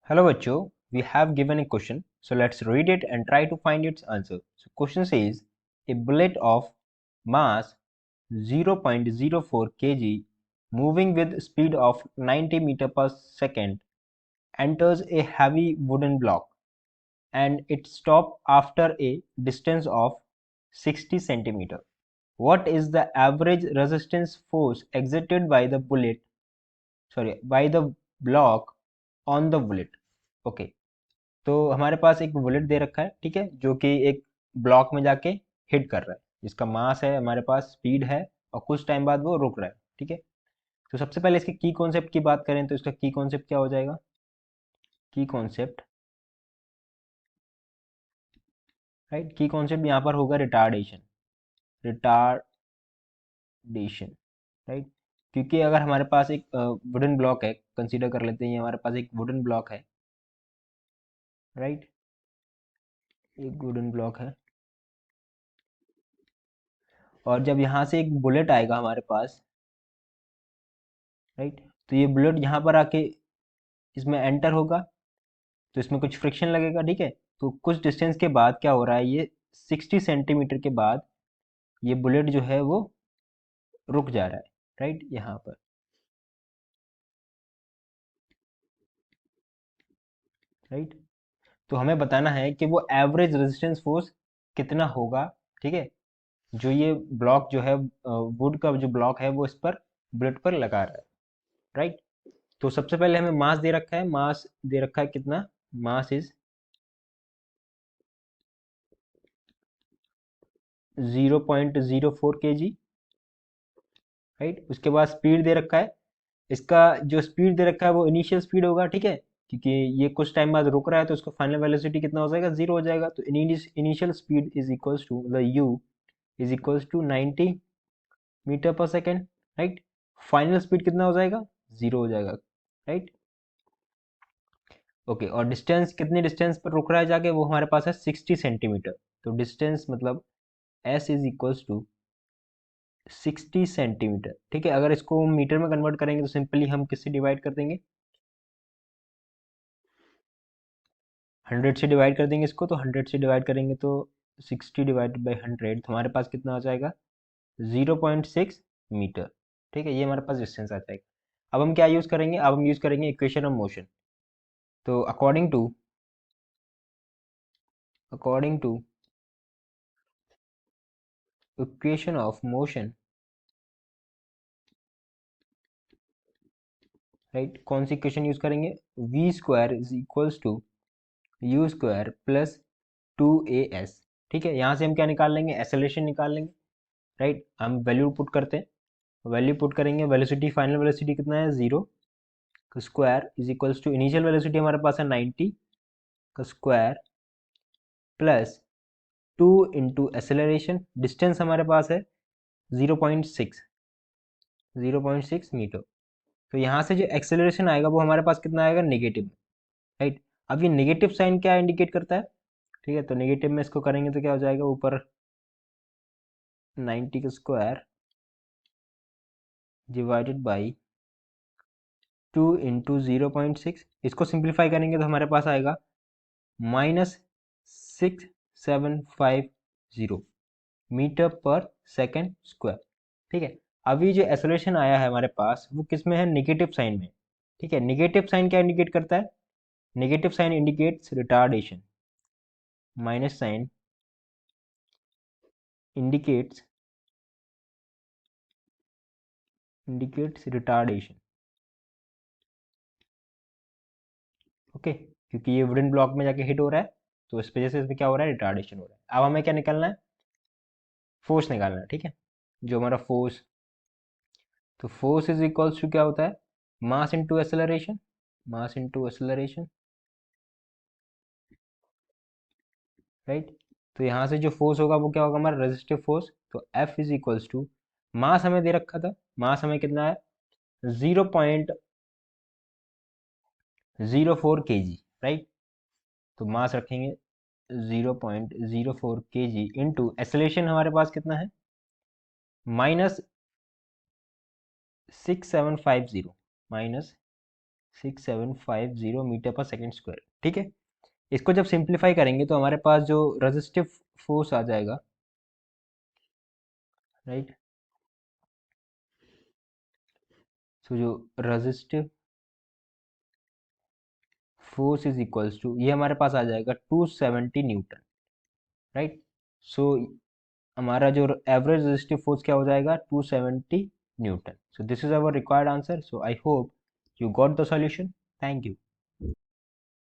Hello bachcho, we have given a question, so let's read it and try to find its answer. So question says, a bullet of mass 0.04 kg moving with speed of 90 meter per second enters a heavy wooden block and it stops after a distance of 60 centimeter. What is the average resistance force exerted by the block on the bullet? Okay. तो हमारे पास एक bullet दे रखा है, ठीक है, जो कि एक ब्लॉक में जाके हिट कर रहा है, जिसका मास है हमारे पास, स्पीड है, और कुछ टाइम बाद वो रुक रहा है, ठीक है। तो सबसे पहले इसके की कॉन्सेप्ट की बात करें तो इसका की कॉन्सेप्ट क्या हो जाएगा? की कॉन्सेप्ट, राइट, की कॉन्सेप्ट यहाँ पर होगा रिटार्डेशन। रिटार्डेशन, राइट, क्योंकि अगर हमारे पास एक वुडन ब्लॉक है, कंसीडर कर लेते हैं ये हमारे पास एक वुडन ब्लॉक है, राइट, एक वुडन ब्लॉक है, और जब यहाँ से एक बुलेट आएगा हमारे पास, राइट, तो ये बुलेट यहाँ पर आके इसमें एंटर होगा, तो इसमें कुछ फ्रिक्शन लगेगा, ठीक है। तो कुछ डिस्टेंस के बाद क्या हो रहा है, ये 60 सेंटीमीटर के बाद ये बुलेट जो है वो रुक जा रहा है, राइट, यहाँ पर, राइट। तो हमें बताना है कि वो एवरेज रेजिस्टेंस फोर्स कितना होगा, ठीक है, जो ये ब्लॉक जो है, वुड का जो ब्लॉक है वो इस पर, बुलेट पर लगा रहा है, राइट। तो सबसे पहले हमें मास दे रखा है, मास दे रखा है कितना, मास इज 0.04 kg, राइट। उसके बाद स्पीड दे रखा है, इसका जो स्पीड दे रखा है वो इनिशियल स्पीड होगा, ठीक है, क्योंकि ये कुछ टाइम बाद रुक रहा है तो उसका फाइनल वेलोसिटी कितना हो जाएगा, जीरो हो जाएगा। तो initial speed is equals to the u is equals to 90 metre per second, right. Final speed कितना हो जाएगा, जीरो हो जाएगा, राइट। ओके, और डिस्टेंस, कितनी डिस्टेंस पर रुक रहा है जाके, वो हमारे पास है 60 सेंटीमीटर। तो डिस्टेंस मतलब S is equals to 60 centimetre, ठीक है। अगर इसको मीटर में कन्वर्ट करेंगे तो सिंपली हम किससे डिवाइड कर देंगे, 100 से डिवाइड कर देंगे इसको, तो 100 से डिवाइड करेंगे तो 60 डिवाइडेड बाई 100, तो हमारे पास कितना आ जाएगा, 0.6 मीटर, ठीक है, ये हमारे पास डिस्टेंस आ जाएगा। अब हम क्या यूज़ करेंगे, अब हम यूज़ करेंगे इक्वेशन ऑफ मोशन। तो according to equation of motion, right, कौन सी इक्वेशन यूज़ करेंगे, v square is equals to u square plus 2as, ठीक है। यहाँ से हम क्या निकाल लेंगे, एक्सेलरेशन निकाल लेंगे, राइट। हम वैल्यू पुट करते हैं, वैल्यू पुट करेंगे, वेलोसिटी, फाइनल वेलोसिटी कितना है, जीरो का square is equals to, initial velocity हमारे पास है 90 का square plus 2 into acceleration, distance हमारे पास है 0.6 मीटर। तो यहाँ से जो एक्सेलरेशन आएगा वो हमारे पास कितना आएगा, नेगेटिव, राइट। अब ये नेगेटिव साइन क्या इंडिकेट करता है, ठीक है, तो नेगेटिव में इसको करेंगे तो क्या हो जाएगा, ऊपर 90 का स्क्वायर डिवाइडेड बाई 2 इंटू 0.6, इसको सिंप्लीफाई करेंगे तो हमारे पास आएगा -6750 मीटर पर सेकेंड स्क्वायर, ठीक है। अभी जो एक्सेलरेशन आया है हमारे पास वो किस में है, निगेटिव साइन में, ठीक है। निगेटिव साइन क्या इंडिकेट करता है, negative sign indicates retardation, minus sign indicates retardation, okay, क्योंकि ये वुडन ब्लॉक में जाके हिट हो रहा है, तो इस वजह से इसमें क्या हो रहा है, रिटार्डेशन हो रहा है। अब हमें क्या निकालना है, फोर्स निकालना है, ठीक है, जो हमारा फोर्स, तो फोर्स इज इक्वल्स टू क्या होता है, mass into acceleration, mass into acceleration, right. तो यहाँ से जो फोर्स होगा वो क्या होगा, हमारा रेजिस्टिव फोर्स। तो एफ इज इक्वल्स टू, मास हमें दे रखा था, मास हमें कितना है, 0.04 kg, राइट। तो मास रखेंगे 0.04 kg इंटू एक्सेलरेशन हमारे पास कितना है, -6750, 6750 मीटर पर सेकेंड स्क्वायर। ठीक है, इसको जब सिंप्लीफाई करेंगे तो हमारे पास जो रेजिस्टिव फोर्स आ जाएगा, राइट। सो जो resistive force is equals to, ये हमारे पास आ जाएगा 270 न्यूटन, राइट। सो हमारा जो एवरेज रेजिस्टिव फोर्स क्या हो जाएगा, 270 Newton. So this is our required answer. So I hope you got the solution. Thank you.